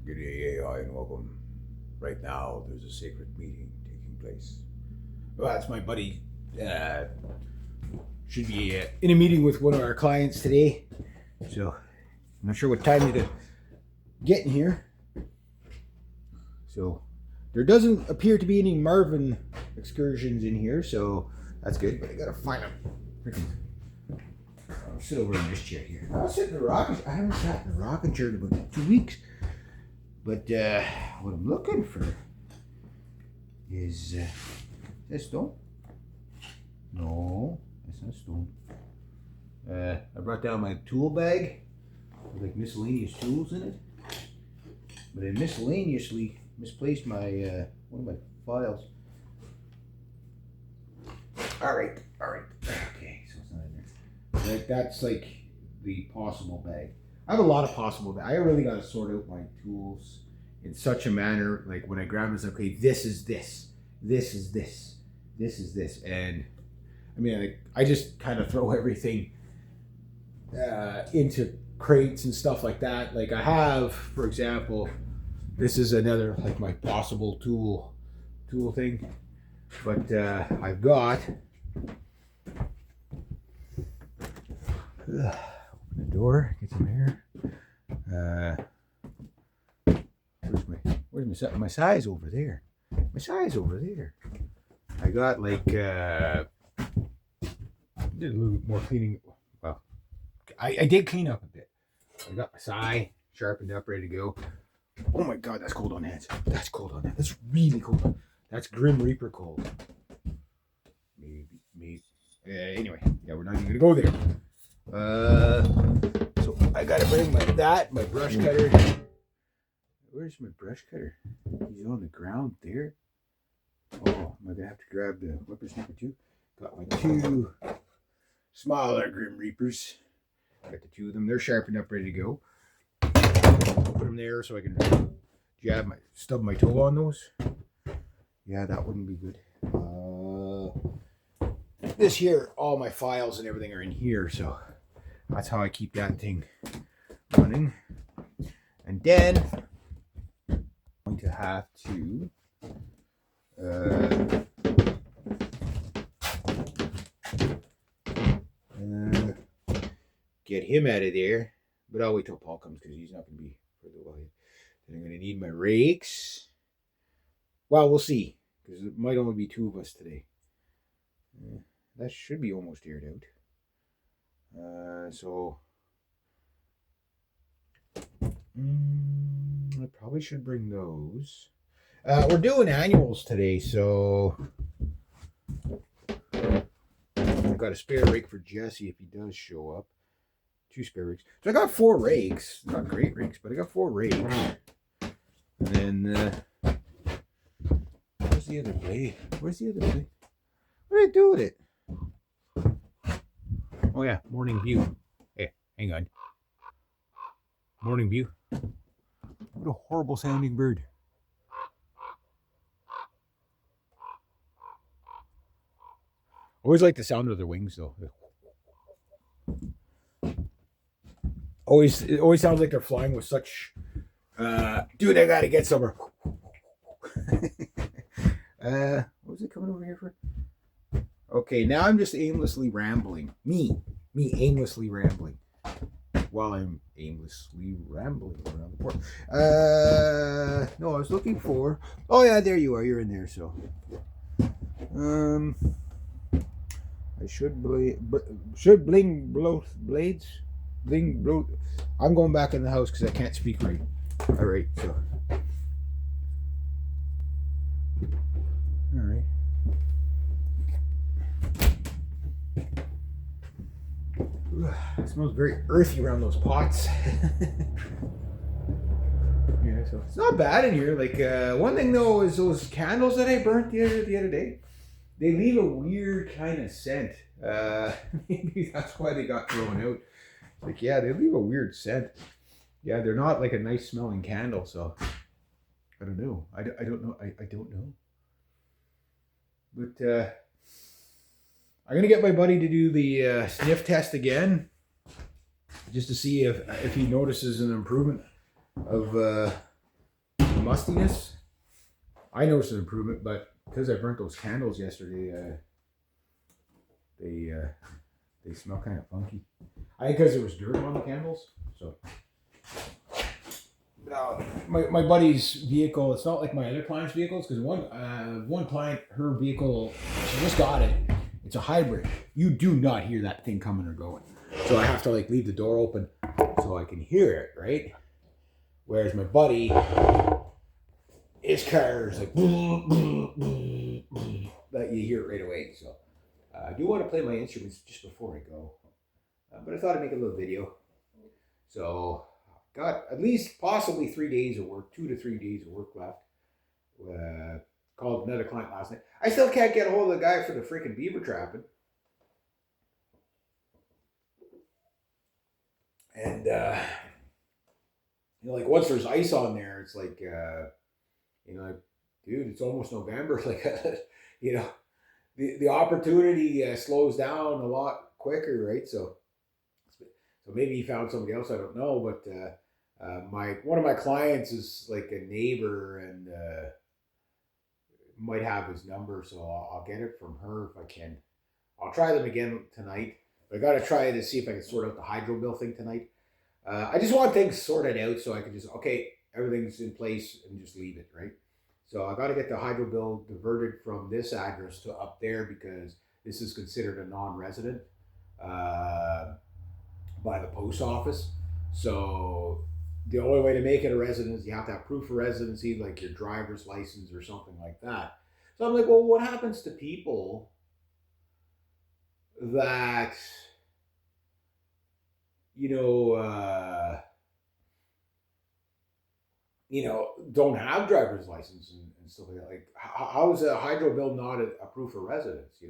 Good day, hi, and welcome. Right now, there's a sacred meeting taking place. Well, that's my buddy. Uh, should be in a meeting with one of our clients today. So, I'm not sure what time you're getting here. So, there doesn't appear to be any Marvin excursions in here, so that's good. But I gotta find them. I'll sit over in this chair here. I'll sit in the rocking chair. I haven't sat in the rocking chair in about 2 weeks. But what I'm looking for is this stone? No, that's not stone. I brought down my tool bag with like miscellaneous tools in it, but I miscellaneously misplaced my one of my files. All right. Okay, so it's not in there. Like that's like the possible bag. I have a lot of possible bags. I really got to sort out my tools in such a manner, like when I grab this, okay, this is this, this is this, this is this, and I mean, I just kind of throw everything into crates and stuff like that. Like I have, for example, this is another like my possible tool thing, but I've got. Open the door, get some air. Where's my size over there? My size over there. I got like did a little bit more cleaning. Well, I did clean up a bit. I got my sai sharpened up, ready to go. Oh my god, that's cold on hands. That's cold on hands. That's really cold. That's Grim Reaper cold. Maybe. Anyway, yeah, we're not even gonna go there. So I gotta bring my brush cutter. Where's my brush cutter? He's on the ground there. Oh, am I gonna have to grab the whippersnapper too? Got my two smaller Grim Reapers. Got the two of them. They're sharpened up, ready to go. Put them there so I can stub my toe on those. Yeah, that wouldn't be good. This here, all my files and everything are in here, so that's how I keep that thing running. And then I'm going to have to get him out of there. But I'll wait till Paul comes because he's not going to be for the while. Then I'm going to need my rakes. Well, we'll see because it might only be two of us today. That should be almost aired out. So I probably should bring those. We're doing annuals today, so I've got a spare rake for Jesse if he does show up. 2 spare rakes. So I got 4 rakes. Not great rakes, but I got 4 rakes. And then where's the other blade? What do I do with it? Oh yeah, Morning View. Hey, hang on. Morning View. What a horrible sounding bird. Always like the sound of their wings though. It always sounds like they're flying with such dude, I gotta get somewhere. What was it coming over here for? Okay, now I'm just aimlessly rambling. Me aimlessly rambling. While I'm aimlessly rambling around the port. No, I was looking for. Oh yeah, there you are. You're in there. So, I should bling blow blades. Bling blow. I'm going back in the house because I can't speak right. All right. So. All right. It smells very earthy around those pots. Yeah, so it's not bad in here. Like one thing though is those candles that I burnt the other day. They leave a weird kind of scent. Maybe that's why they got thrown out. Like yeah, they leave a weird scent. Yeah, they're not like a nice smelling candle. So I don't know. I don't know. I don't know. But I'm gonna get my buddy to do the sniff test again, just to see if he notices an improvement of mustiness. I noticed an improvement, but because I burnt those candles yesterday, they smell kind of funky. I think because there was dirt on the candles. So my buddy's vehicle, it's not like my other client's vehicles, because one client, her vehicle, she just got it. It's a hybrid. You do not hear that thing coming or going. So I have to like leave the door open so I can hear it, right? Whereas my buddy, his car is like that you hear it right away. So I do want to play my instruments just before I go, but I thought I'd make a little video. So got at least possibly 3 days of work, 2 to 3 days of work left. Called another client last night. I still can't get a hold of the guy for the freaking beaver trapping. And like once there's ice on there, it's like like, dude, it's almost November. Like the opportunity slows down a lot quicker, right? So maybe he found somebody else. I don't know, but one of my clients is like a neighbor and might have his number, so I'll get it from her if I can. I'll try them again tonight. I got to try to see if I can sort out the hydro bill thing tonight. I just want things sorted out so I can just, everything's in place and just leave it, right? So I got to get the hydro bill diverted from this address to up there because this is considered a non-resident by the post office. So the only way to make it a residence, you have to have proof of residency, like your driver's license or something like that. So I'm like, well, what happens to people that don't have driver's license and stuff like that? Like, how is a hydro bill not a proof of residence?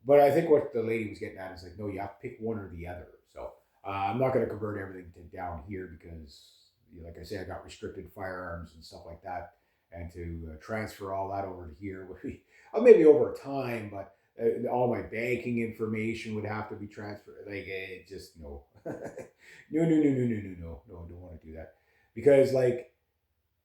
But I think what the lady was getting at is like, no, you have to pick one or the other. So I'm not going to convert everything to down here because, like I say, I got restricted firearms and stuff like that, and to transfer all that over to here would be maybe over time, but all my banking information would have to be transferred. Like, just no, no, don't want to do that because like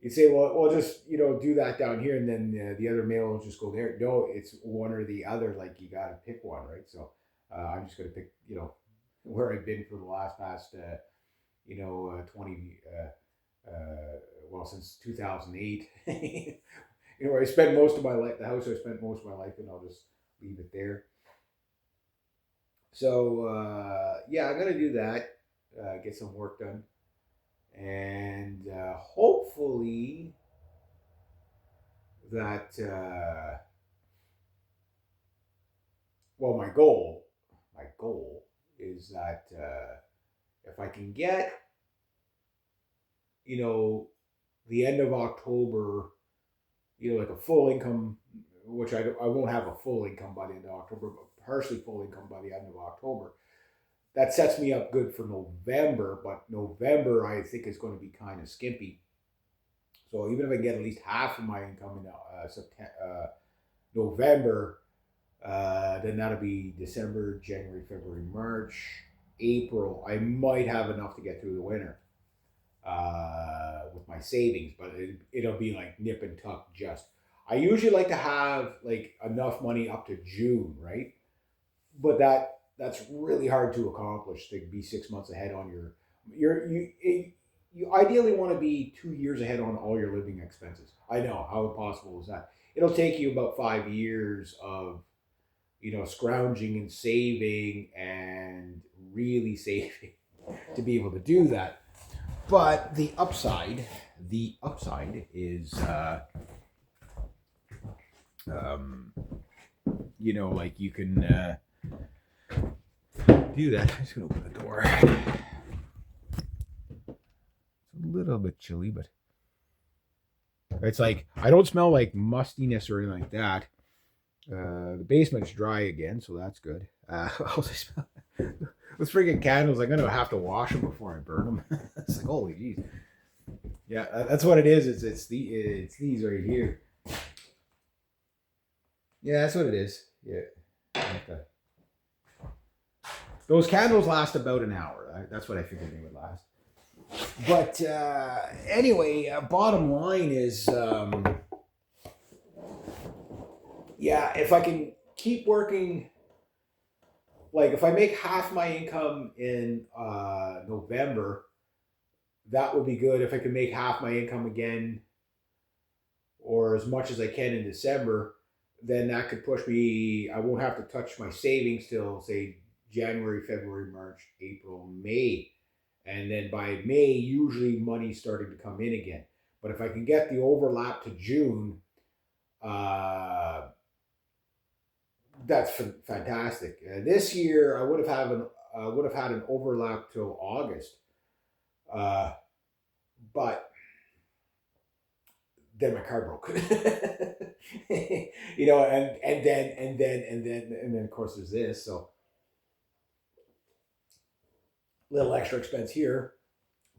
you say, well, just do that down here, and then the other mail will just go there. No, it's one or the other. Like you got to pick one, right? So I'm just going to pick, where I've been for the past 20 since 2008. Where I spent most of my life, the house I spent most of my life in, I'll just leave it there. So I'm gonna do that, get some work done, and hopefully that my goal is that if I can get the end of October, like a full income, which I won't have a full income by the end of October, but partially full income by the end of October. That sets me up good for November, but November I think is going to be kind of skimpy. So even if I get at least half of my income in November, then that'll be December, January, February, March, April. I might have enough to get through the winter with my savings, but it'll be like nip and tuck just. I usually like to have like enough money up to June, right? But that's really hard to accomplish, to be 6 months ahead on you ideally want to be 2 years ahead on all your living expenses. I know, how impossible is that? It'll take you about 5 years of scrounging and saving and really saving to be able to do that. But the upside is like you can do that. I'm just gonna open the door. It's a little bit chilly, but it's like I don't smell like mustiness or anything like that. The basement's dry again, so that's good. With freaking candles, I'm gonna have to wash them before I burn them. It's like, holy jeez. Yeah, that's what it is. It's these right here. Yeah, that's what it is. Yeah. Those candles last about an hour. That's what I figured they would last. But anyway, bottom line is, yeah, if I can keep working, like if I make half my income in November, that would be good. If I can make half my income again, or as much as I can in December, then that could push me. I won't have to touch my savings till say January, February, March, April, May, and then by May, usually money's starting to come in again. But if I can get the overlap to June, uh, that's fantastic. This year, I would have had an overlap till August, uh, but then my car broke. You know, and then of course there's this, so little extra expense here.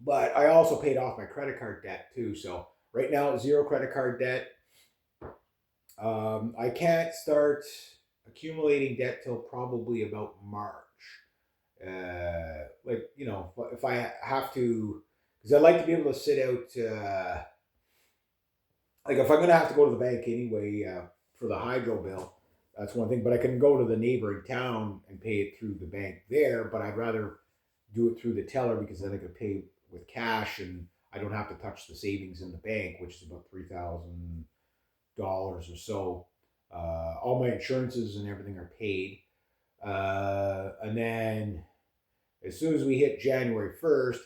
But I also paid off my credit card debt too. So right now, zero credit card debt. I can't start accumulating debt till probably about March. Like you know, if I have to, because I like to be able to sit out. Like if I'm gonna have to go to the bank anyway for the hydro bill, that's one thing. But I can go to the neighboring town and pay it through the bank there. But I'd rather do it through the teller because then I could pay with cash and I don't have to touch the savings in the bank, which is about $3,000 or so. All my insurances and everything are paid, and then as soon as we hit January 1st,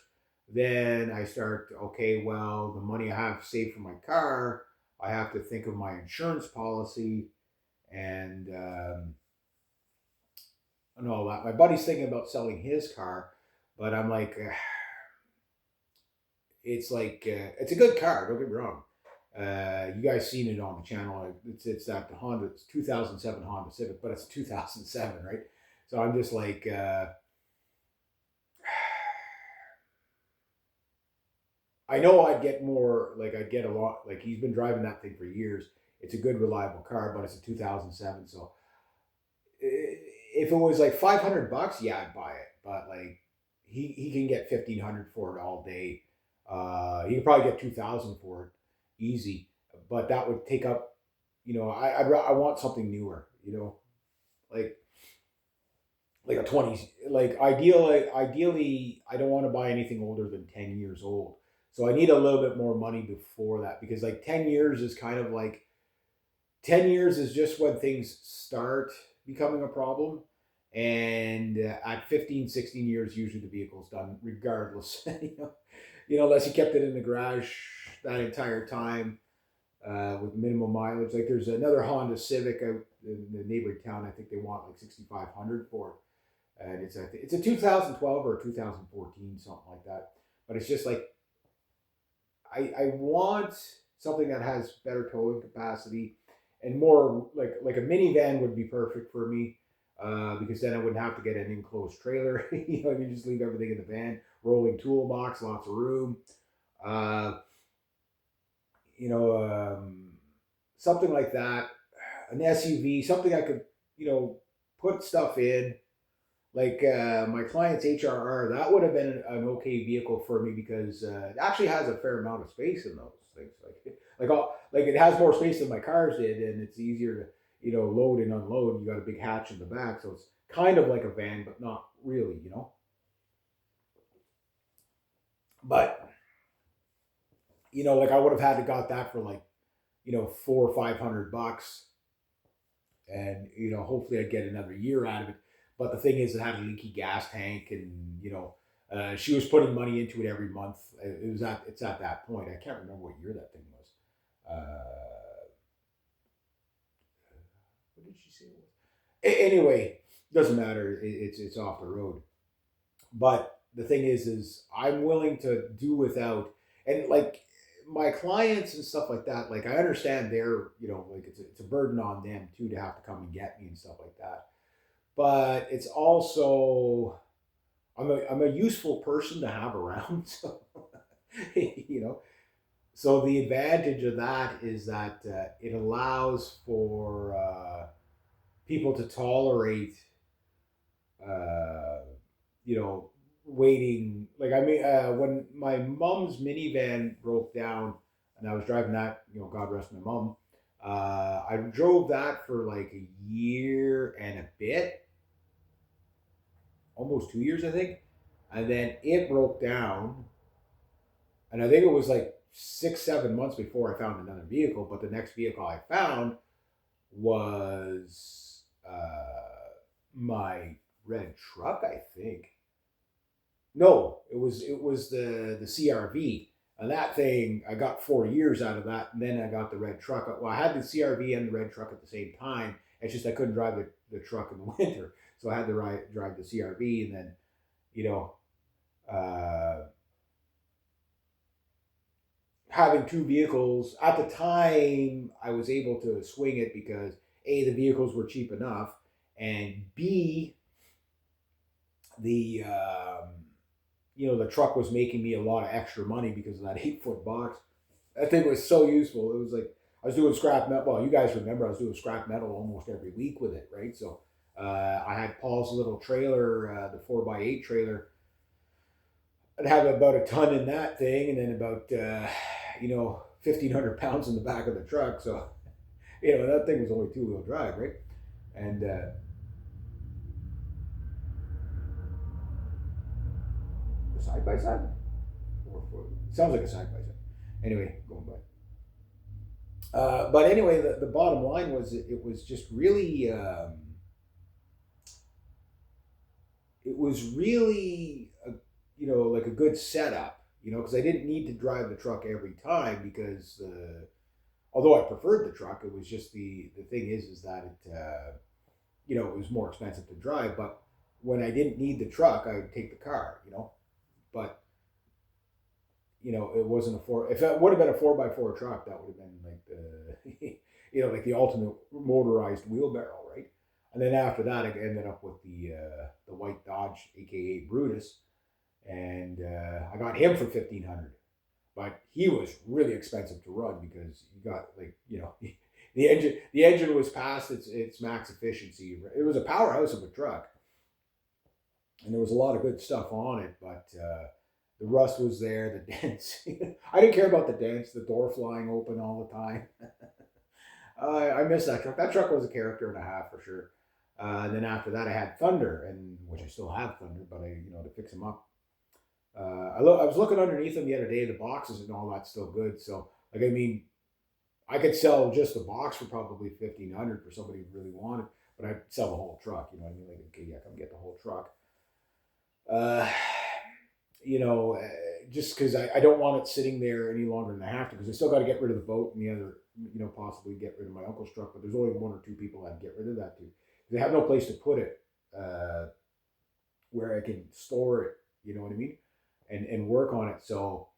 then I start, okay, well, the money I have saved for my car, I have to think of my insurance policy and and all that. My buddy's thinking about selling his car, but I'm like, it's like, it's a good car, don't get me wrong. You guys seen it on the channel. It's that Honda, it's 2007 Honda Civic, but it's 2007, right? So I'm just like, I know I'd get more, like I'd get a lot, like he's been driving that thing for years. It's a good, reliable car, but it's a 2007. So if it was like $500, yeah, I'd buy it. But like he can get 1,500 for it all day. He could probably get 2,000 for it easy, but that would take up. You know, I want something newer. You know, like a 20, like ideally I don't want to buy anything older than 10 years old, so I need a little bit more money before that because like 10 years is kind of like 10 years is just when things start becoming a problem, and at 15, 16 years usually the vehicle's done regardless. Unless you kept it in the garage that entire time, with minimum mileage. Like there's another Honda Civic out in the neighboring town. I think they want like 6,500 for it, and it's a 2012 or 2014, something like that. But it's just like I want something that has better towing capacity and more like a minivan would be perfect for me, because then I wouldn't have to get an enclosed trailer. I can just leave everything in the van, rolling toolbox, lots of room. Uh, you know, something like that, an SUV, something I could put stuff in like my client's HRR, that would have been an okay vehicle for me because it actually has a fair amount of space in those things. Like it has more space than my cars did, and it's easier to load and unload. You got a big hatch in the back, so it's kind of like a van, but not really. But like I would have had to got that for like $400 or $500, and hopefully I'd get another year out of it. But the thing is, it had a leaky gas tank, and she was putting money into it every month. It's at that point. I can't remember what year that thing was. What did she say it was? Anyway, doesn't matter. It's off the road. But the thing is I'm willing to do without, and like my clients and stuff like that. Like I understand they're like it's a burden on them too to have to come and get me and stuff like that. But it's also I'm a useful person to have around. So you know, so the advantage of that is that it allows for people to tolerate, uh, you know, waiting. Like I mean, when my mom's minivan broke down, and I was driving that, God rest my mom. I drove that for like a year and a bit, almost 2 years, I think, and then it broke down, and I think it was like 6, 7 months before I found another vehicle. But the next vehicle I found was my red truck, I think. No, it was the CRV, and that thing I got 4 years out of that, and then I got the red truck. Well, I had the CRV and the red truck at the same time. It's just I couldn't drive the truck in the winter, so I had to drive the CRV, and then you know, uh, having two vehicles at the time, I was able to swing it because A, the vehicles were cheap enough, and B, the the truck was making me a lot of extra money because of that 8 foot box. That thing was so useful. It was like I was doing scrap metal. Well, you guys remember I was doing scrap metal almost every week with it, right? So I had Paul's little trailer, the 4x8 trailer. I'd have about a ton in that thing, and then about 1,500 pounds in the back of the truck. So that thing was only 2 wheel drive, right? And side by side, or sounds like a side by side. Anyway, going by. But anyway, the bottom line was it was just really it was really like a good setup, because I didn't need to drive the truck every time because although I preferred the truck, it was just the thing is that it was more expensive to drive. But when I didn't need the truck, I would take the car, but it wasn't a four. If it would have been a 4x4 truck, that would have been like the, like the ultimate motorized wheelbarrow, right? And then after that, I ended up with the white Dodge, aka Brutus, and I got him for 1,500. But he was really expensive to run because you got the engine was past its max efficiency. It was a powerhouse of a truck, and there was a lot of good stuff on it, but the rust was there, the dents. I didn't care about the dents, the door flying open all the time. I miss that truck. That truck was a character and a half for sure. And then after that, I had Thunder, and which I still have Thunder, but to fix him up. I was looking underneath them the other day. The boxes and all that's still good. So like I mean, I could sell just the box for probably 1,500 for somebody who really wanted, but I'd sell the whole truck. You know what I mean? Like, okay, yeah, come get the whole truck. Uh, just because I don't want it sitting there any longer than I have to, because I still got to get rid of the boat and the other, possibly get rid of my uncle's truck. But there's only one or two people I'd get rid of that to. They have no place to put it where I can store it. You know what I mean? And work on it. So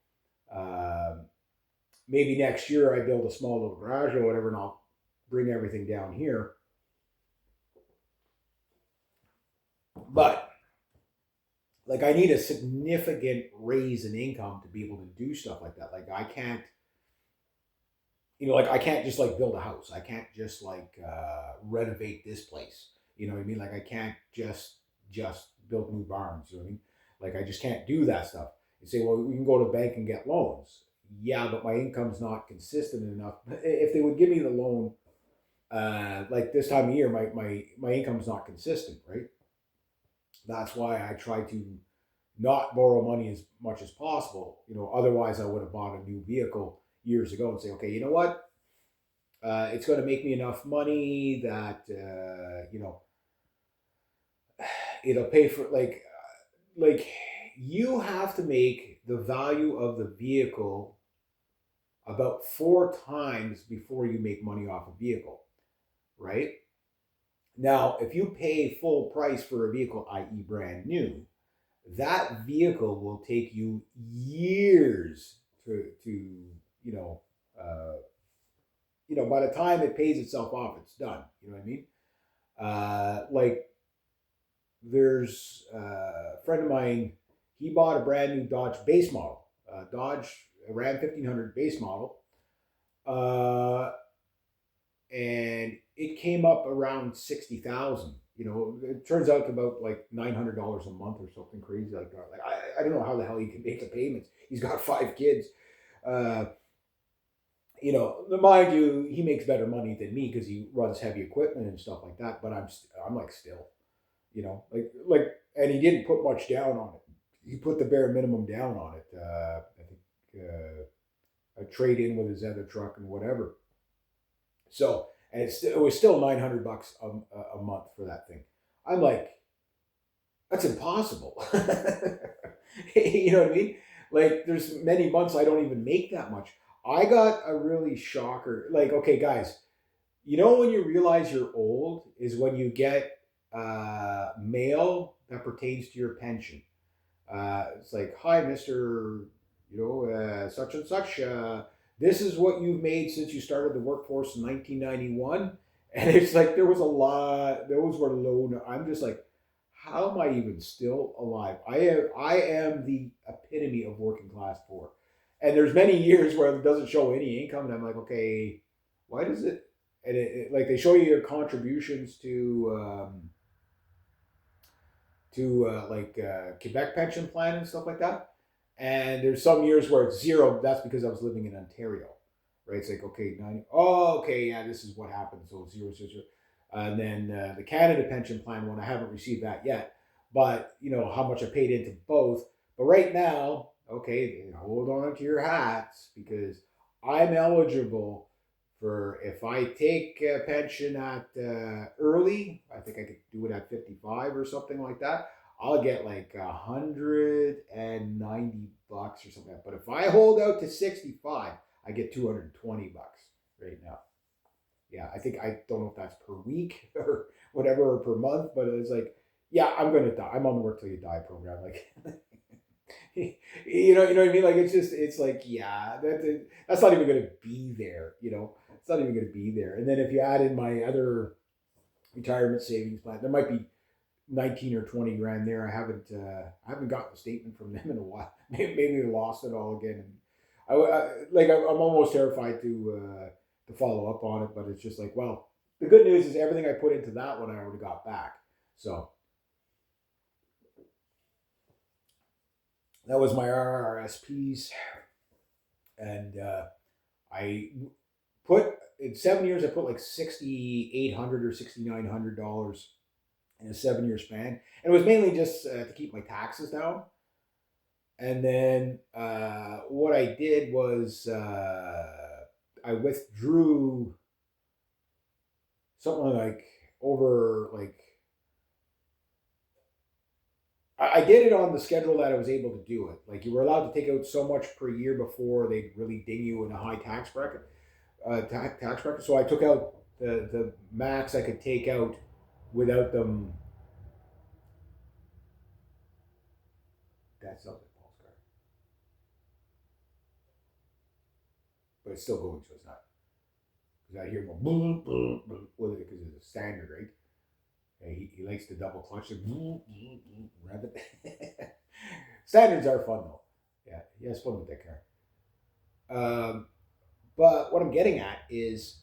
maybe next year I build a small little garage or whatever, and I'll bring everything down here. But like I need a significant raise in income to be able to do stuff like that. Like I can't, I can't just like build a house. I can't just like renovate this place. You know what I mean? Like I can't just build new barns. You know what I mean? Like I just can't do that stuff. You say, well, we can go to the bank and get loans. Yeah, but my income's not consistent enough. If they would give me the loan, like this time of year, my income's not consistent, right? That's why I try to not borrow money as much as possible. Otherwise I would have bought a new vehicle years ago and say, okay, you know what? It's going to make me enough money that it'll pay for like you have to make the value of the vehicle about 4 times before you make money off a vehicle, right? Now, if you pay full price for a vehicle, i.e. brand new, that vehicle will take you years to by the time it pays itself off, it's done. You know what I mean? Like there's a friend of mine, he bought a brand new Dodge base model, Dodge Ram 1500 base model, and it came up around 60,000. it turns out to about like $900 a month or something crazy like that. Like I don't know how the hell he can make the payments. He's got 5 kids. Uh, mind you, he makes better money than me because he runs heavy equipment and stuff like that. But I'm like still, and he didn't put much down on it. He put the bare minimum down on it. I think a trade in with his other truck and whatever. So, and it was still $900 a month for that thing. I'm like, that's impossible. You know what I mean? Like, there's many months I don't even make that much. I got a really shocker. Like, okay, guys, when you realize you're old is when you get mail that pertains to your pension. It's like, hi, Mister, such and such. This is what you've made since you started the workforce in 1991, and it's like there was a lot. Those were low. I'm just like, how am I even still alive? I am the epitome of working class poor, and there's many years where it doesn't show any income, and I'm like, okay, why does it? And like they show you your contributions to Quebec pension plan and stuff like that. And there's some years where it's zero. That's because I was living in Ontario, right? It's like, okay, 90. Oh, okay, yeah, this is what happened. So zero, zero, zero. And then the Canada pension plan one, I haven't received that yet. But how much I paid into both. But right now, okay, hold on to your hats because I'm eligible for, if I take a pension at early, I think I could do it at 55 or something like that. I'll get like $190 or something. But if I hold out to 65, I get $220 right now. Yeah, I don't know if that's per week or whatever, or per month, but it's like, yeah, I'm gonna die. I'm on the work till you die program. Like, you know what I mean? Like, it's like, yeah, that's not even gonna be there. It's not even gonna be there. And then if you add in my other retirement savings plan, there might be 19 or 20 grand there. I haven't gotten a statement from them in a while. Maybe they lost it all again. And I'm almost terrified to follow up on it, but it's just like, well, the good news is everything I put into that one I already got back. So that was my RRSPs, and I put in 7 years. I put like $6,800 or $6,900 in a 7 year span, and it was mainly just to keep my taxes down. And then what I did was I withdrew something like over like I did it on the schedule that I was able to do it. Like, you were allowed to take out so much per year before they'd really ding you in a high tax bracket. Tax bracket. So I took out the max I could take out without them. That's not the Paul's car, but it's still going, so it's not. Because I hear more boom, boom, boom, with it because it's a standard, right? And he likes to double clutch it, boom, boom, boom, rev it. Standards are fun though. Yeah, he has fun with that car. But what I'm getting at is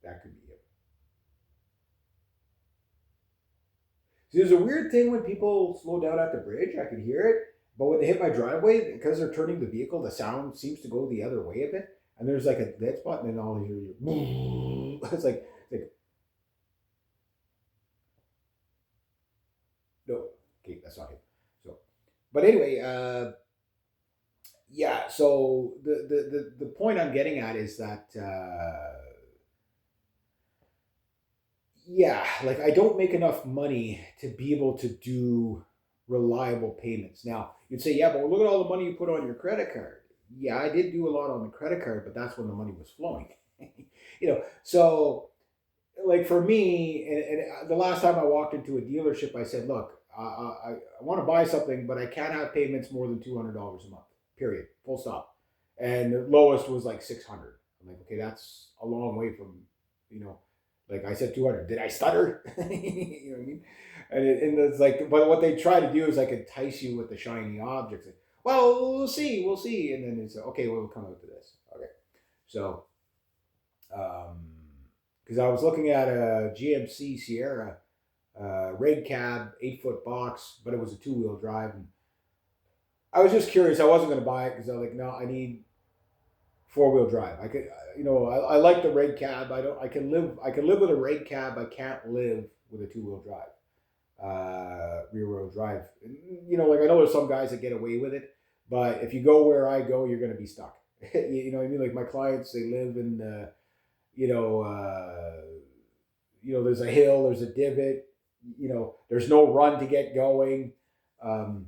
that could be it. See, there's a weird thing when people slow down at the bridge. I can hear it, but when they hit my driveway, because they're turning the vehicle, the sound seems to go the other way a bit. And there's like a dead spot, and then all you hear, it's like no, okay, that's not it. So, but anyway, yeah. So the point I'm getting at is that yeah, like I don't make enough money to be able to do reliable payments. Now, you'd say, yeah, but look at all the money you put on your credit card. Yeah, I did do a lot on the credit card, but that's when the money was flowing. So like for me, and the last time I walked into a dealership, I said, look, I want to buy something, but I can't have payments more than $200 a month, period, full stop. And the lowest was like 600. I'm like, okay, that's a long way from, you know, like I said, 200. Did I stutter? You know what I mean? And it's like, but what they try to do is like entice you with the shiny objects. Like, well, we'll see. And then it's okay, we'll come out to this. Okay. So, because I was looking at a GMC Sierra raid cab, 8-foot box, but it was a 2-wheel drive. And I was just curious. I wasn't going to buy it because I was like, no, I need 4-wheel drive. I could, I like the raid cab. I don't. I can live with a raid cab. I can't live with a 2-wheel drive, rear wheel drive. Like I know there's some guys that get away with it, but if you go where I go, you're going to be stuck. You know what I mean? Like my clients, they live in, you know, uh, there's a hill, there's a divot, there's no run to get going. Um,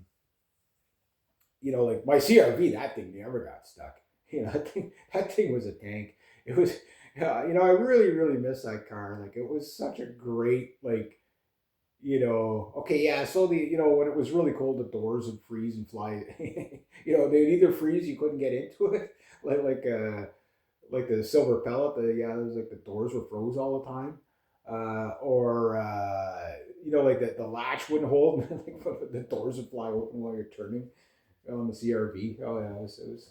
like my CRV, that thing never got stuck. That thing was a tank. It was, I really, really miss that car. Like it was such a great, like, okay, yeah. So when it was really cold, the doors would freeze and fly. They'd either freeze, you couldn't get into it, like the silver pellet. It was like the doors were froze all the time, or like the latch wouldn't hold, like the doors would fly open while you're turning on the CRV. Oh yeah, it was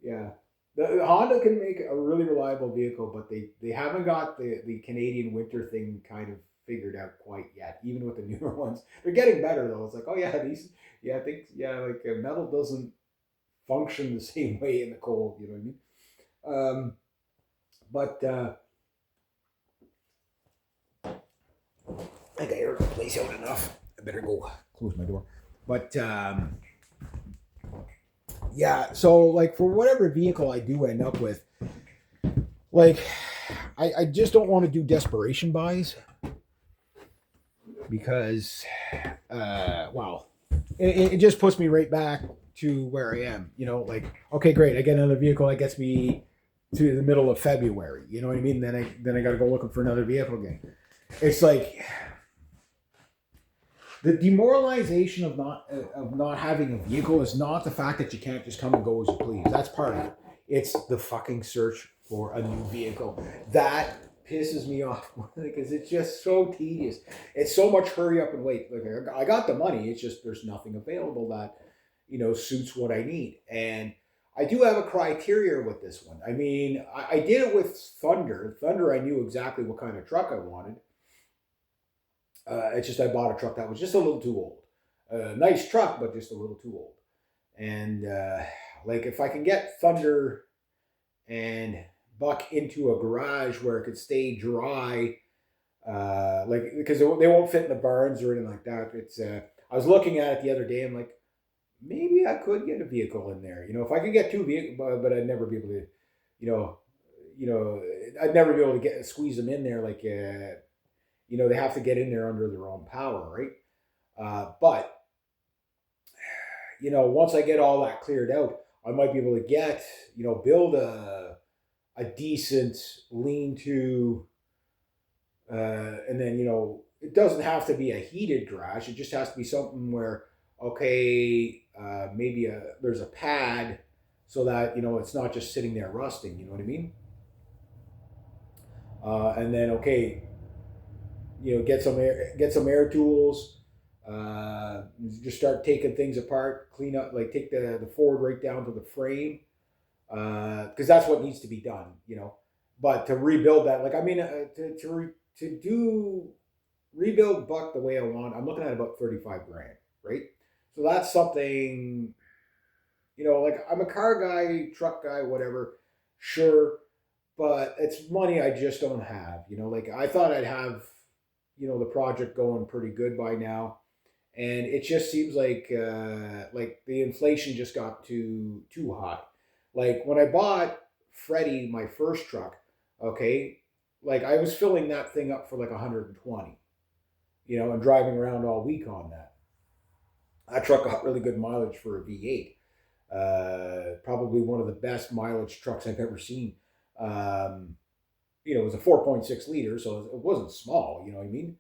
yeah. The Honda can make a really reliable vehicle, but they haven't got the Canadian winter thing kind of figured out quite yet. Even with the newer ones, they're getting better though. It's like, oh yeah, these, yeah, I think, yeah, like metal doesn't function the same way in the cold. You know what I mean? But I think I aired the place out enough. I better go close my door. But yeah, so like for whatever vehicle I do end up with, like I just don't want to do desperation buys because well, it just puts me right back to where I am. Like, okay, great, I get another vehicle that gets me to the middle of February. You know what I mean? Then I got to go looking for another vehicle again. It's like the demoralization of not having a vehicle is not the fact that you can't just come and go as you please. That's part of it. It's the fucking search for a new vehicle that pisses me off because it's just so tedious. It's so much hurry up and wait. Like I got the money. It's just there's nothing available that suits what I need. And I do have a criteria with this one. I mean, I did it with Thunder. Thunder, I knew exactly what kind of truck I wanted. It's just I bought a truck that was just a little too old. Nice truck, but just a little too old. And like if I can get Thunder and Buck into a garage where it could stay dry, like because they won't fit in the barns or anything like that. It's I was looking at it the other day. I'm like, maybe I could get a vehicle in there. If I could get two vehicles, but I'd never be able to, you know, I'd never be able to squeeze them in there like. They have to get in there under their own power, right? But once I get all that cleared out, I might be able to build a decent lean-to, and then it doesn't have to be a heated garage. It just has to be something where okay, maybe there's a pad so that it's not just sitting there rusting. You know what I mean? And then okay, get some air tools. Just start taking things apart, clean up, like take the Ford right down to the frame, because that's what needs to be done. But to rebuild that, like I mean, to do rebuild Buck the way I want, I'm looking at about 35 grand, right? So that's something, like I'm a car guy, truck guy, whatever, sure, but it's money I just don't have. Like I thought I'd have the project going pretty good by now, and it just seems like the inflation just got too high. Like when I bought Freddie my first truck, okay, like I was filling that thing up for like 120, and driving around all week on that. That truck got really good mileage for a V8. Probably one of the best mileage trucks I've ever seen. It was a 4.6 liter, so it wasn't small. You know what I mean?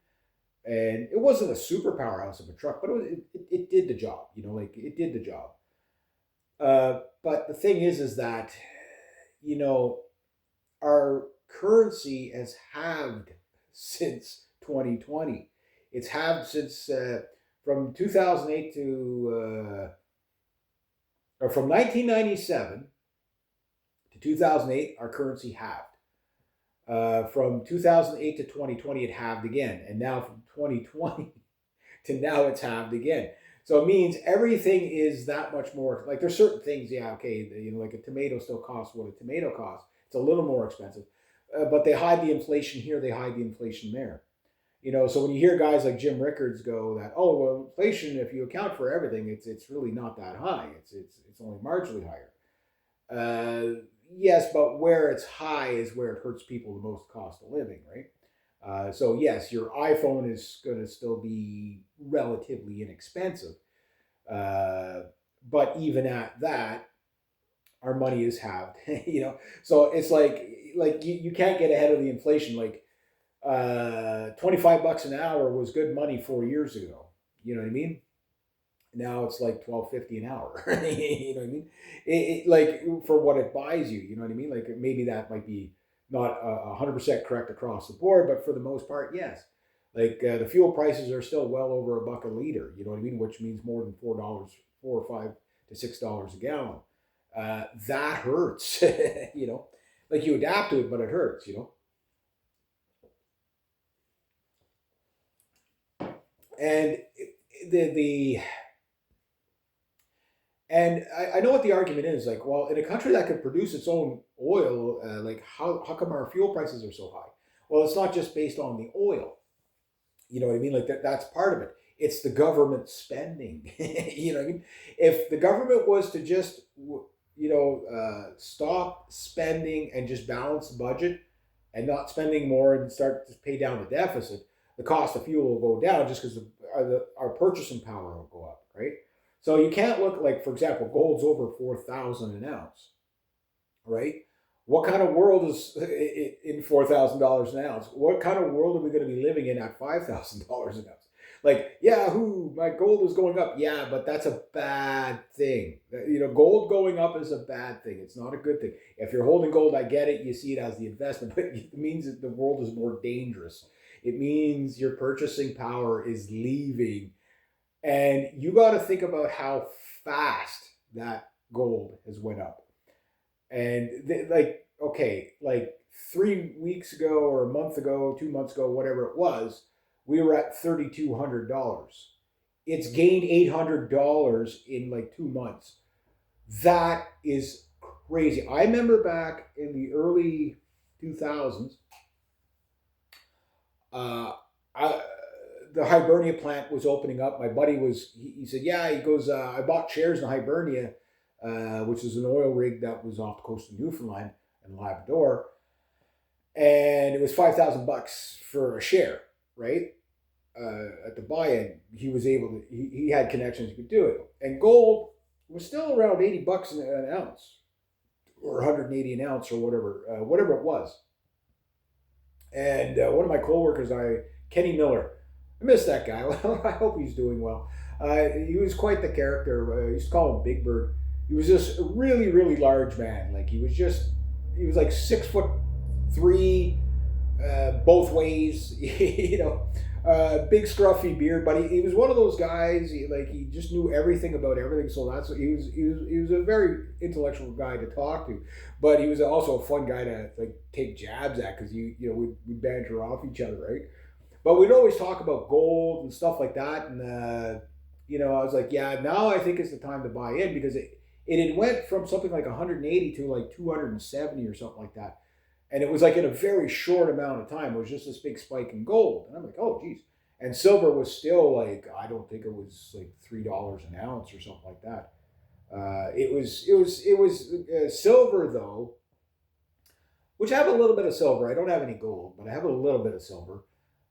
And it wasn't a super powerhouse of a truck, but it did the job. Like it did the job. But the thing is that our currency has halved since 2020. It's halved since from 2008 to or from 1997 to 2008, our currency halved. From 2008 to 2020, it halved again. And now from 2020 to now, it's halved again. So it means everything is that much more. Like there's certain things, yeah, okay, like a tomato still costs what a tomato costs. It's a little more expensive, but they hide the inflation here, they hide the inflation there. So when you hear guys like Jim Rickards go that, oh well, inflation, if you account for everything, it's really not that high. It's only marginally higher. Yes, but where it's high is where it hurts people the most, cost of living, right? So yes, your iPhone is going to still be relatively inexpensive, uh, but even at that, our money is halved. So it's like you can't get ahead of the inflation. Like $25 an hour was good money 4 years ago. You know what I mean? Now it's like 12.50 an hour. You know what I mean? Like for what it buys you. You know what I mean? Like maybe that might be not 100% correct across the board, but for the most part, yes. Like the fuel prices are still well over $1 a liter. You know what I mean? Which means more than $4, 4 or 5 to $6 a gallon. That hurts. you know, like you adapt to it, but it hurts. And the And I know what the argument is. Like, well, in a country that could produce its own oil, like how come our fuel prices are so high? Well, it's not just based on the oil. You know what I mean? Like that's part of it. It's the government spending. You know what I mean? If the government was to just stop spending and just balance the budget and not spending more and start to pay down the deficit, the cost of fuel will go down just because our purchasing power will go up, right? So you can't look like, for example, gold's over 4,000 an ounce, right? What kind of world is in $4,000 an ounce? What kind of world are we going to be living in at $5,000 an ounce? Like, yeah, my gold is going up. Yeah, but that's a bad thing. Gold going up is a bad thing. It's not a good thing. If you're holding gold, I get it. You see it as the investment, but it means that the world is more dangerous. It means your purchasing power is leaving, and you got to think about how fast that gold has went up. And like, okay, like 3 weeks ago or a month ago, 2 months ago, whatever it was, we were at $3,200. It's gained $800 in like 2 months. That is crazy. I remember back in the early 2000s, uh, I, the Hibernia plant was opening up. My buddy he said, yeah, he goes, I bought shares in Hibernia, which is an oil rig that was off the coast of Newfoundland and Labrador. And it was $5,000 for a share, right? At the buy-in, he was able to, he had connections, he could do it. And gold was still around $80 an ounce or 180 an ounce or whatever it was. And one of my coworkers, Kenny Miller, I miss that guy. I hope he's doing well. He was quite the character. I used to call him Big Bird. He was just a really, really large man. Like he was like 6'3", both ways. Big scruffy beard. But he was one of those guys. He just knew everything about everything. So that's he was a very intellectual guy to talk to. But he was also a fun guy to like take jabs at because we'd banter off each other, right? But we'd always talk about gold and stuff like that. And, I was like, yeah, now I think it's the time to buy in because it had went from something like 180 to like 270 or something like that. And it was like in a very short amount of time. It was just this big spike in gold. And I'm like, oh, geez. And silver was still like, I don't think it was like $3 an ounce or something like that. It was silver though, which I have a little bit of silver. I don't have any gold, but I have a little bit of silver.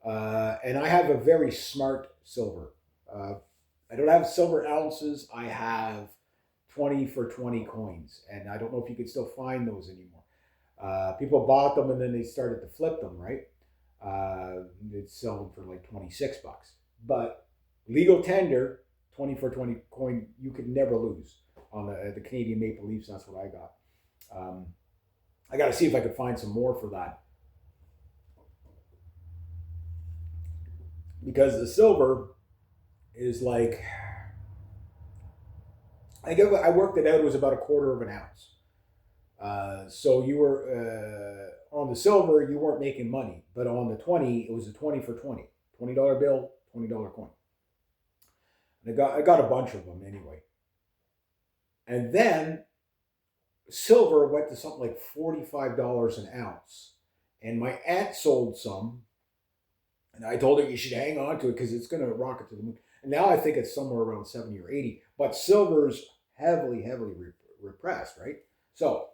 And I have a very smart silver. Uh, I don't have silver ounces. I have 20 for 20 coins. And I don't know if you can still find those anymore. People bought them and then they started to flip them, right? They'd sell them for like $26. But legal tender, 20 for 20 coin, you could never lose on the Canadian Maple Leafs. That's what I got. I got to see if I could find some more for that. Because the silver is like I worked it out. It was about a quarter of an ounce. So you were on the silver, you weren't making money, but on the 20, it was a 20 for 20, $20 bill, $20 coin. And I got a bunch of them anyway. And then silver went to something like $45 an ounce. And my aunt sold some, and I told her you should hang on to it because it's going to rocket to the moon. And now I think it's somewhere around 70 or 80. But silver's heavily, heavily repressed, right? So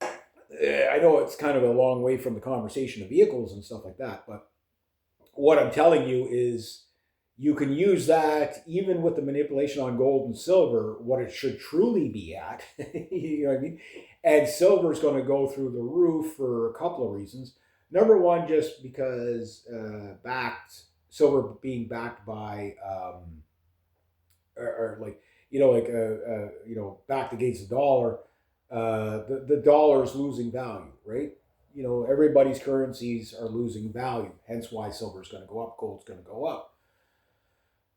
I know it's kind of a long way from the conversation of vehicles and stuff like that, but what I'm telling you is you can use that even with the manipulation on gold and silver, what it should truly be at. You know what I mean? And silver is going to go through the roof for a couple of reasons. Number one, just because silver being backed by, or like, backed against the dollar, the dollar's losing value, right? Everybody's currencies are losing value. Hence why silver is going to go up, gold's going to go up.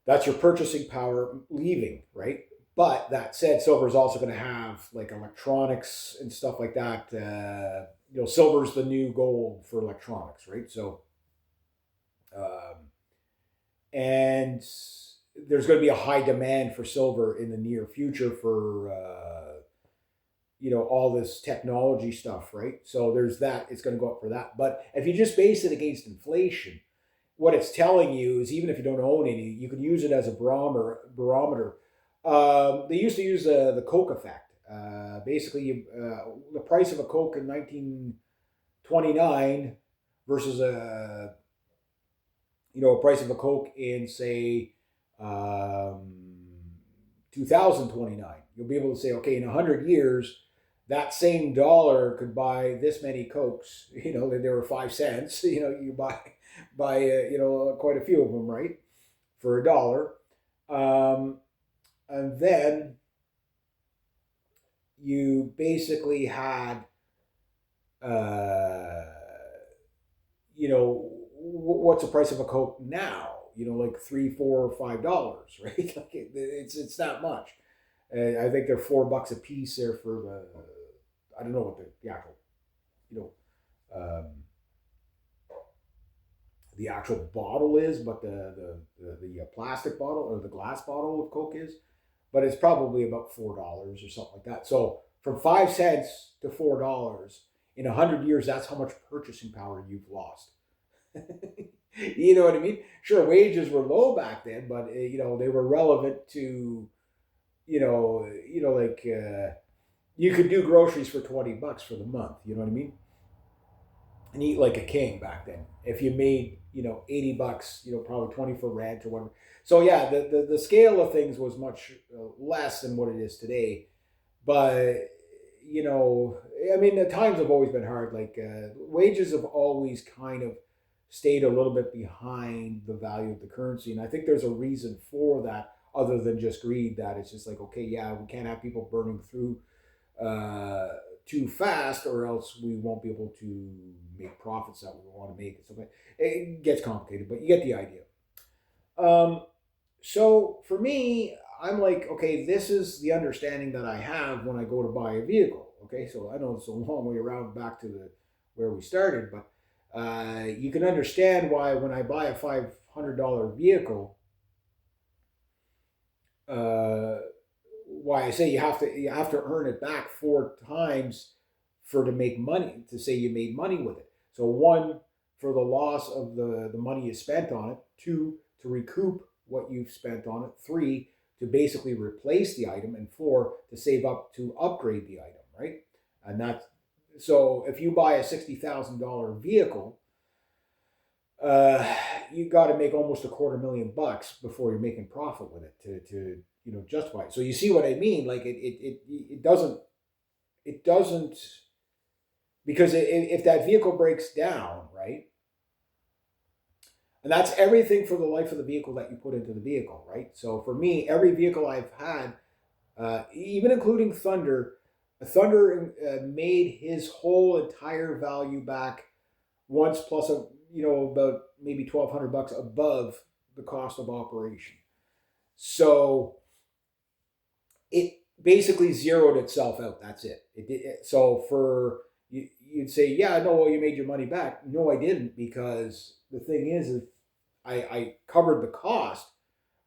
That's your purchasing power leaving, right? But that said, silver is also going to have like electronics and stuff like that. Silver's the new gold for electronics, right? So, and there's going to be a high demand for silver in the near future for all this technology stuff, right? So there's that. It's going to go up for that. But if you just base it against inflation, what it's telling you is even if you don't own any, you can use it as a barometer. They used to use the Coke effect. Basically, the price of a Coke in 1929 versus a price of a Coke in say 2029. You'll be able to say, okay, in 100 years, that same dollar could buy this many Cokes. There were 5 cents. You buy quite a few of them, right, for $1. And then you basically had, what's the price of a Coke now? Like $3, $4, $5, right? Like it's not much. I think they're $4 a piece there for I don't know what the actual, the actual bottle is, but the plastic bottle or the glass bottle of Coke is, but it's probably about $4 or something like that. So from 5 cents to $4 in 100 years, that's how much purchasing power you've lost. You know what I mean? Sure, wages were low back then, but they were relevant to, like you could do groceries for $20 for the month. You know what I mean? And eat like a king back then. If you made $80, probably 20 for rent or whatever. So yeah, the scale of things was much less than what it is today. But the times have always been hard. Like wages have always kind of stayed a little bit behind the value of the currency, and I think there's a reason for that, other than just greed. That it's just like, okay, yeah, we can't have people burning through too fast, or else we won't be able to make profits that we want to make. So it gets complicated, but you get the idea. So for me, I'm like, okay, this is the understanding that I have when I go to buy a vehicle. Okay, so I know it's a long way around back to where we started, but you can understand why when I buy a $500 vehicle, why I say you have to earn it back 4 times to make money, to say you made money with it. So 1, for the loss of the money you spent on it. 2, to recoup what you've spent on it. 3, to basically replace the item. And 4, to save up to upgrade the item, right? And that's, so if you buy a $60,000 vehicle, you got to make almost $250,000 before you're making profit with it to justify it. So you see what I mean? Like it doesn't, because if that vehicle breaks down, right? And that's everything for the life of the vehicle that you put into the vehicle, right? So for me, every vehicle I've had, even including Thunder made his whole entire value back once, plus about maybe $1,200 above the cost of operation. So it basically zeroed itself out. That's it. So for you'd say, yeah, no, well, you made your money back. No, I didn't, because the thing is I covered the cost,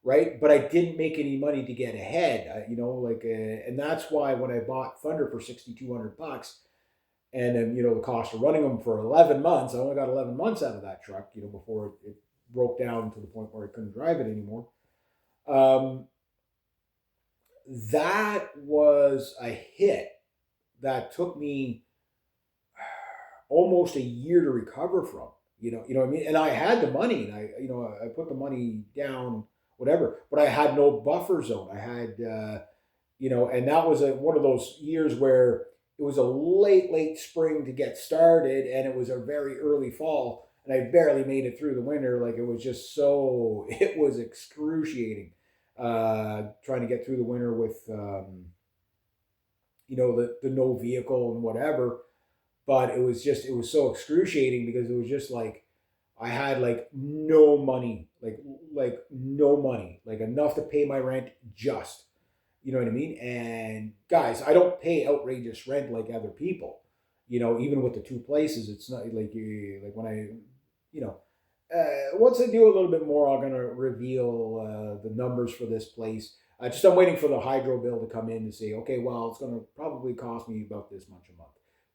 right? But I didn't make any money to get ahead. And that's why when I bought Thunder for $6,200, and then the cost of running them for 11 months, I only got 11 months out of that truck, before it broke down to the point where I couldn't drive it anymore. Um, that was a hit that took me almost a year to recover from. You know what I mean? And I had the money, and I put the money down, whatever, but I had no buffer zone. I had, and that was one of those years where it was a late spring to get started, and it was a very early fall, and I barely made it through the winter. Like, it was just it was excruciating, trying to get through the winter with, the no vehicle and whatever. But it was so excruciating, because it was just like I had like no money, like no money, like enough to pay my rent, just, you know what I mean? And guys, I don't pay outrageous rent like other people. Even with the two places, it's not like when I, once I do a little bit more, I'm gonna reveal the numbers for this place. I'm waiting for the hydro bill to come in to say, okay, well, it's gonna probably cost me about this much a month.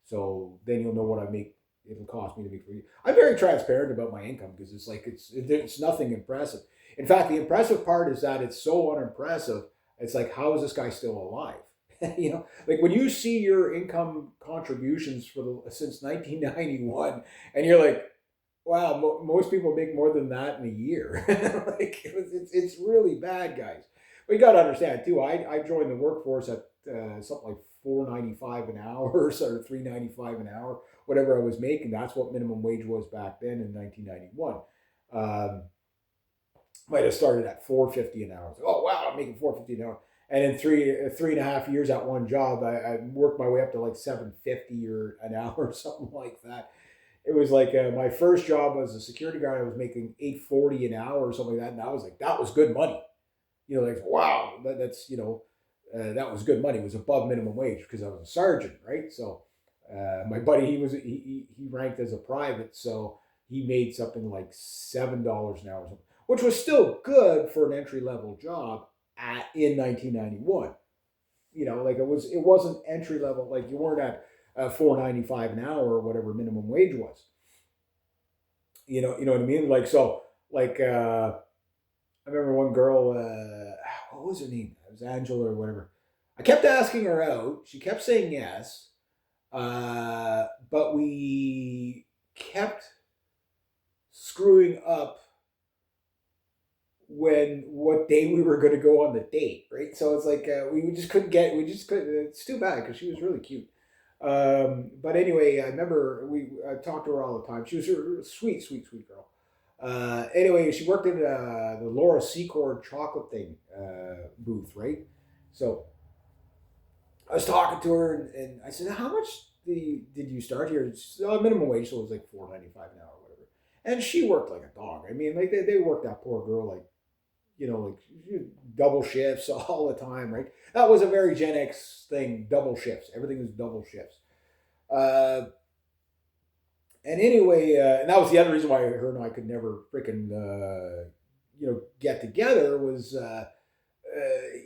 So then you'll know what I make. It'll cost me to make for you. I'm very transparent about my income, because it's nothing impressive. In fact, the impressive part is that it's so unimpressive. It's like, how is this guy still alive? Like when you see your income contributions since 1991, and you're like, wow, most people make more than that in a year. Like, it's really bad, guys. But you got to understand too. I joined the workforce at something like $4.95 an hour, or $3.95 an hour, whatever I was making. That's what minimum wage was back then in 1991. Might have started at $4.50 an hour. So, oh wow, I'm making $4.50 an hour. And in three and a half years at one job, I worked my way up to like $7.50 or an hour, or something like that. It was like my first job as a security guard, I was making $8.40 an hour or something like that, and I was like, that was good money. Like, wow, that's that was good money. It was above minimum wage, because I was a sergeant, right? So my buddy, he ranked as a private, so he made something like $7 an hour, which was still good for an entry level job in 1991. Like it wasn't entry level. Like, you weren't at $4.95 an hour, or whatever minimum wage was. You know what I mean? Like, so, like, I remember one girl, what was her name? It was Angela or whatever. I kept asking her out. She kept saying yes. But we kept screwing up what day we were going to go on the date, right? So it's like we just couldn't. It's too bad, because she was really cute. But anyway, I remember I talked to her all the time. She was a sweet girl. Anyway, she worked in the Laura Secord chocolate thing booth, right? So I was talking to her, and I said, "How much did you start here?" She said, minimum wage, so it was like $4.95 an hour, or whatever. And she worked like a dog. I mean, like they worked that poor girl like, like double shifts all the time, right? That was a very Gen X thing, double shifts. Everything was double shifts. And anyway, and that was the other reason why her and I could never freaking, get together, was,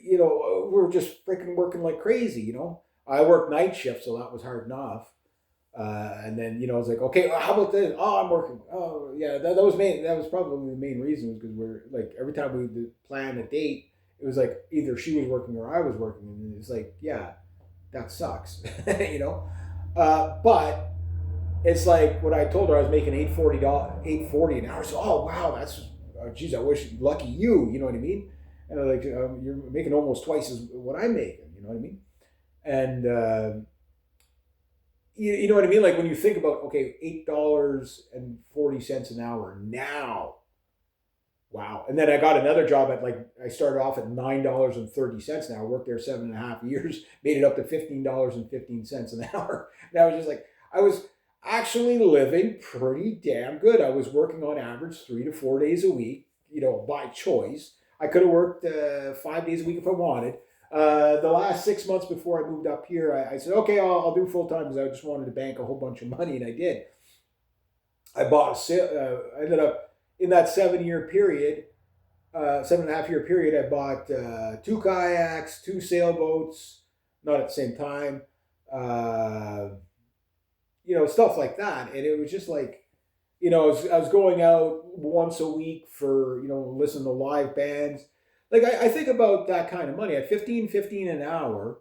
we were just freaking working like crazy, I worked night shift, so that was hard enough. And then, I was like, okay, well, how about this? Oh, I'm working. Oh, yeah, that was probably the main reason, was because we're like, every time we would plan a date, it was like either she was working or I was working. And it's like, yeah, that sucks, but it's like what I told her, I was making $8.40 an hour. So, oh wow, that's, geez, I wish, lucky you. You know what I mean? And I'm like, you're making almost twice as what I'm making. You know what I mean? And you know what I mean? Like, when you think about, okay, $8.40 an hour now. Wow. And then I got another job I started off at $9.30 an hour, worked there 7.5 years, made it up to $15.15 an hour. And I was just like, I was actually living pretty damn good. I was working on average 3 to 4 days a week, by choice. I could have worked 5 days a week if I wanted. The last 6 months before I moved up here, I said, okay, I'll do full time because I just wanted to bank a whole bunch of money, and I did. I bought I ended up in that 7 year period, 7.5 year period. I bought 2 kayaks, 2 sailboats, not at the same time, stuff like that. And it was just like, I was going out once a week for, listen to live bands. Like I think about that kind of money at 15 an hour.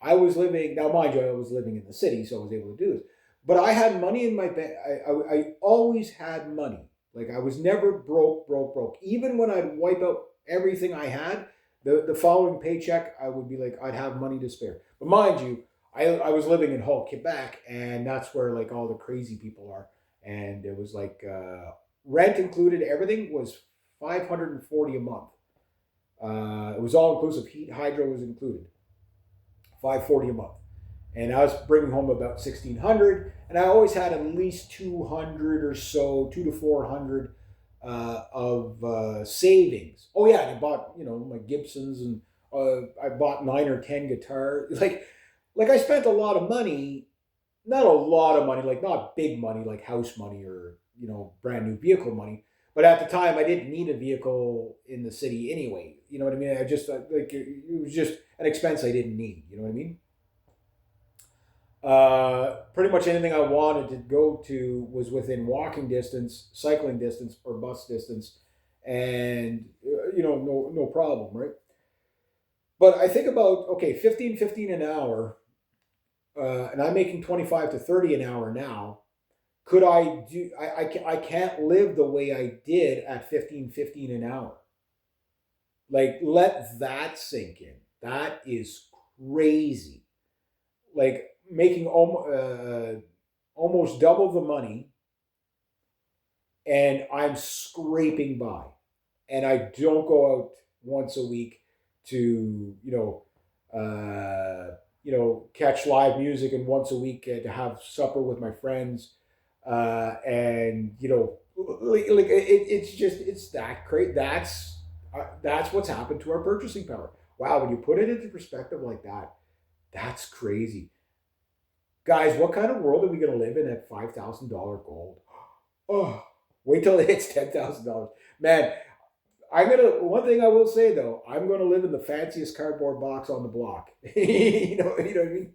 I was living, now mind you, I was living in the city, so I was able to do this. But I had money in my bank. I always had money. Like I was never broke. Even when I'd wipe out everything I had, the following paycheck, I would be like, I'd have money to spare. But mind you, I was living in Hull, Quebec, and that's where like all the crazy people are. And it was like rent included, everything was $540 a month. It was all inclusive. Heat, hydro was included. $540 a month. And I was bringing home about $1,600, and I always had at least 200 or so, 200 to 400 of savings. Oh yeah, and I bought my Gibsons, and I bought 9 or 10 guitars. Like I spent a lot of money, not a lot of money, like not big money, like house money or brand new vehicle money. But at the time, I didn't need a vehicle in the city anyway. You know what I mean? I just like it was just an expense I didn't need. You know what I mean? Pretty much anything I wanted to go to was within walking distance, cycling distance, or bus distance, and no problem, right? But I think about, okay, 15 an hour, and I'm making 25 to 30 an hour now. Could I do? I can't live the way I did at 15 an hour. Like, let that sink in. That is crazy. Like making almost double the money, and I'm scraping by, and I don't go out once a week to catch live music, and once a week to have supper with my friends, and it's that great. That's what's happened to our purchasing power. Wow, when you put it into perspective like that, that's crazy. Guys, what kind of world are we going to live in at $5,000 gold? Oh, wait till it hits $10,000. Man, one thing I will say though, I'm gonna live in the fanciest cardboard box on the block. you know what I mean?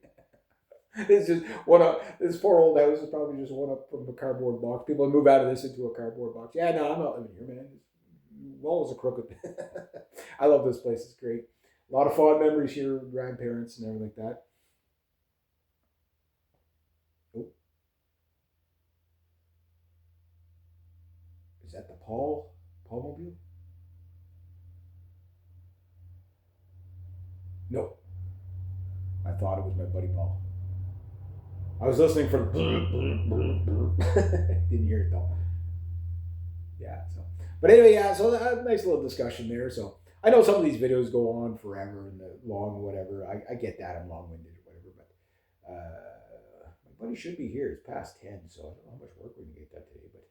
This is one up. This poor old house is probably just one up from a cardboard box. People move out of this into a cardboard box. Yeah, no, I'm not living here, man. Walls are crooked. I love this place. It's great. A lot of fond memories here, with grandparents and everything like that. Oh, is that the Paulmobile? No, I thought it was my buddy Paul. I was listening for didn't hear it though. Yeah. So, but anyway, yeah. So a nice little discussion there. So I know some of these videos go on forever and long, whatever. I get that. I'm long-winded or whatever. But my buddy should be here. It's past 10, so I don't know how much work we're gonna get done today. But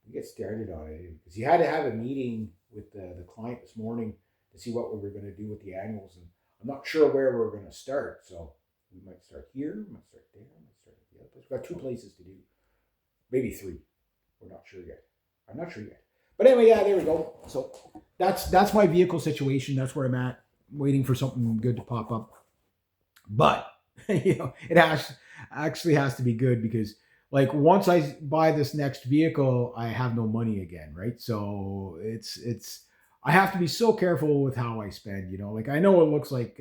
we get started on it because he had to have a meeting with the client this morning to see what we were going to do with the annuals, and I'm not sure where we're going to start. So we might start here, we might start there, we might start at the other place. We've got 2 places to do, maybe 3. We're not sure yet. I'm not sure yet. But anyway, yeah, there we go. So that's my vehicle situation. That's where I'm at, waiting for something good to pop up. But it actually has to be good because like once I buy this next vehicle, I have no money again, right? So it's I have to be so careful with how I spend. Like I know it looks like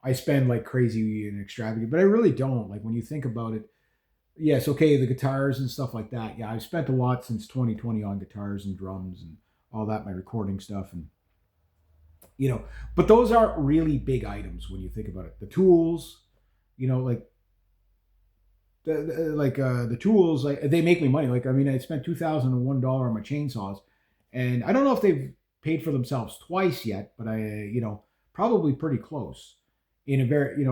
I spend like crazy and extravagant, but I really don't. Like when you think about it, yes, okay, the guitars and stuff like that. Yeah, I've spent a lot since 2020 on guitars and drums and all that, my recording stuff, and but those aren't really big items when you think about it. The tools, like the tools, like they make me money. Like I mean, I spent $2,001 on my chainsaws, and I don't know if they've paid for themselves twice yet, but I probably pretty close. In a very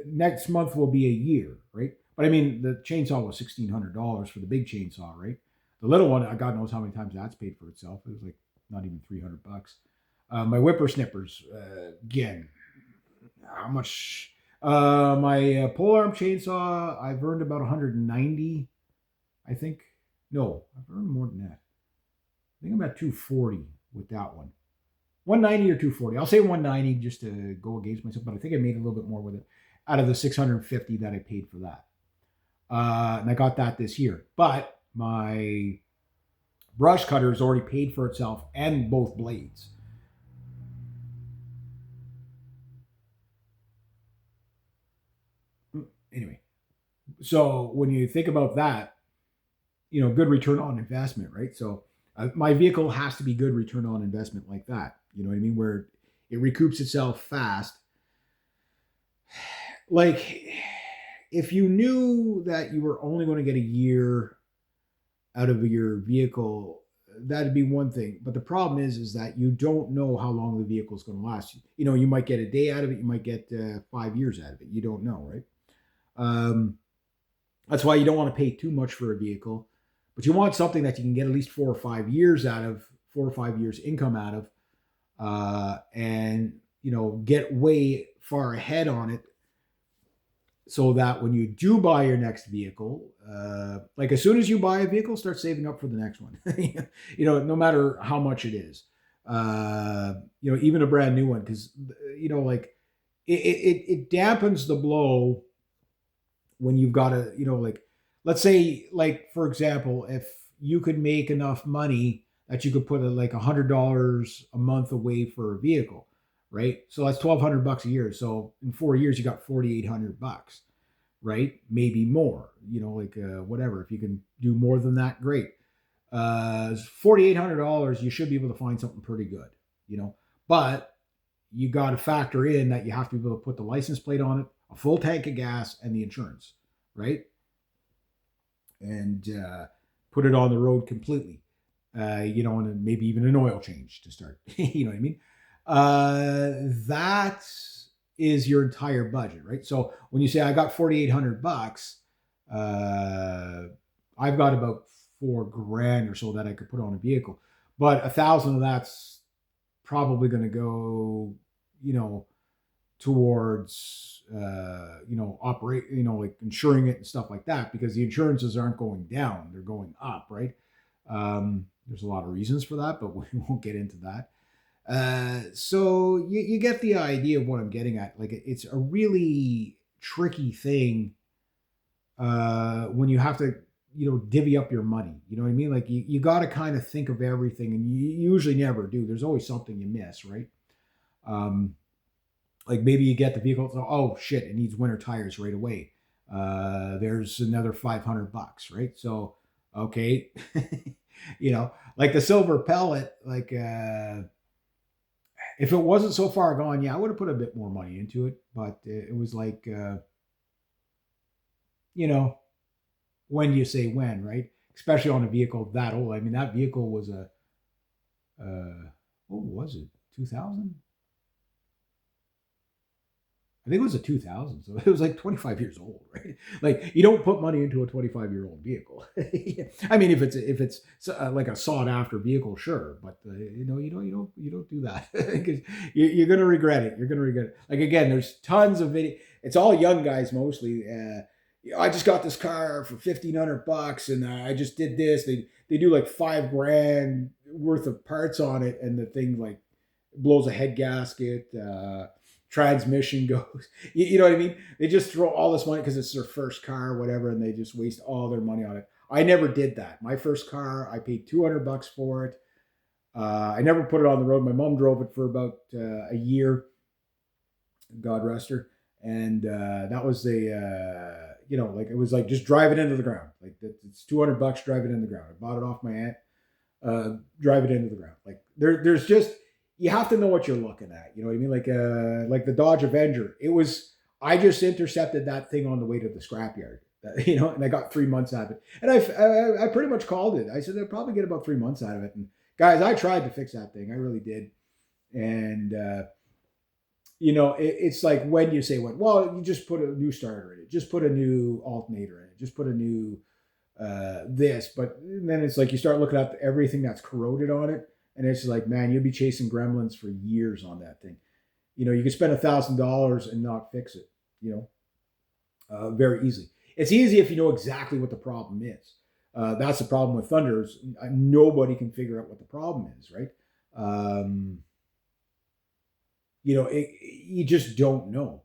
next month will be a year, right? But I mean, the chainsaw was $1,600 for the big chainsaw, right? The little one, God knows how many times that's paid for itself. It was like not even $300. My whippersnippers, again, how much? My pole arm chainsaw, I've earned about 190, I think. No, I've earned more than that. I think I'm at 240 with that one. 190 or 240. I'll say 190 just to go against myself, but I think I made a little bit more with it out of the 650 that I paid for that. And I got that this year. But my brush cutter is already paid for itself and both blades. Anyway, so when you think about that, good return on investment, right? So my vehicle has to be good return on investment like that. You know what I mean? Where it recoups itself fast. Like, if you knew that you were only going to get a year out of your vehicle, that'd be one thing. But the problem is that you don't know how long the vehicle is going to last. You might get a day out of it. You might get 5 years out of it. You don't know, right? That's why you don't want to pay too much for a vehicle, but you want something that you can get at least 4 or 5 years out of, 4 or 5 years income out of, and get way far ahead on it, so that when you do buy your next vehicle, like as soon as you buy a vehicle, start saving up for the next one. No matter how much it is, even a brand new one, because like it dampens the blow when you've got to, like, let's say, like, for example, if you could make enough money that you could put like $100 a month away for a vehicle, right? So that's $1,200 a year. So in 4 years, you got $4,800, right? Maybe more, whatever. If you can do more than that, great. $4,800, you should be able to find something pretty good, but you got to factor in that you have to be able to put the license plate on it, a full tank of gas, and the insurance, right? And put it on the road completely, and maybe even an oil change to start. You know what I mean? That is your entire budget, right? So when you say I got $4,800, I've got about $4,000 or so that I could put on a vehicle, but 1,000 of that's probably going to go, towards operate, like insuring it and stuff like that, because the insurances aren't going down, they're going up, right? There's a lot of reasons for that, but we won't get into that. So you get the idea of what I'm getting at. Like, it's a really tricky thing when you have to divvy up your money. You know what I mean? Like, you got to kind of think of everything, and you usually never do. There's always something you miss, right? Like, maybe you get the vehicle, oh shit, it needs winter tires right away. There's another $500, right? So, okay. Like the silver pellet, like, if it wasn't so far gone, yeah, I would have put a bit more money into it, but it was like, when do you say when, right? Especially on a vehicle that old. I mean, that vehicle was what was it? 2000? I think it was a 2000, so it was like 25 years old, right? Like, you don't put money into a 25-year-old vehicle. I mean, if it's like a sought after vehicle, sure, but you don't do that, because you're gonna regret it. You're gonna regret it. Like, again, there's tons of video. It's all young guys mostly. I just got this car for $1,500, and I just did this. They do like $5,000 worth of parts on it, and the thing like blows a head gasket. Transmission goes, you know what I mean? They just throw all this money because it's their first car, whatever, and they just waste all their money on it. I never did that. My first car, I paid $200 for it. I never put it on the road. My mom drove it for about a year, God rest her, and that was like, it was like just drive it into the ground. Like, it's $200, drive it in the ground. I bought it off my aunt. Drive it into the ground. Like, there's just, you have to know what you're looking at. You know what I mean? Like the Dodge Avenger. I just intercepted that thing on the way to the scrapyard, and I got 3 months out of it. And I pretty much called it. I said, I'll probably get about 3 months out of it. And guys, I tried to fix that thing. I really did. And, it's like, when you say when, well, you just put a new starter in it, just put a new alternator in it, just put a new, this, but then it's like, you start looking at everything that's corroded on it. And it's like, man, you'll be chasing gremlins for years on that thing. You know, you can spend $1,000 and not fix it, you know, very easily. It's easy if you know exactly what the problem is. That's the problem with Thunder is nobody can figure out what the problem is, right? You know, you just don't know.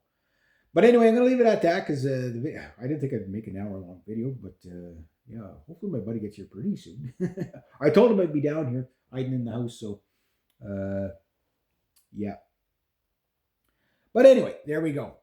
But anyway, I'm going to leave it at that because I didn't think I'd make an hour-long video, but yeah, hopefully my buddy gets here pretty soon. I told him I'd be down here hiding in the house, so yeah. But anyway, there we go.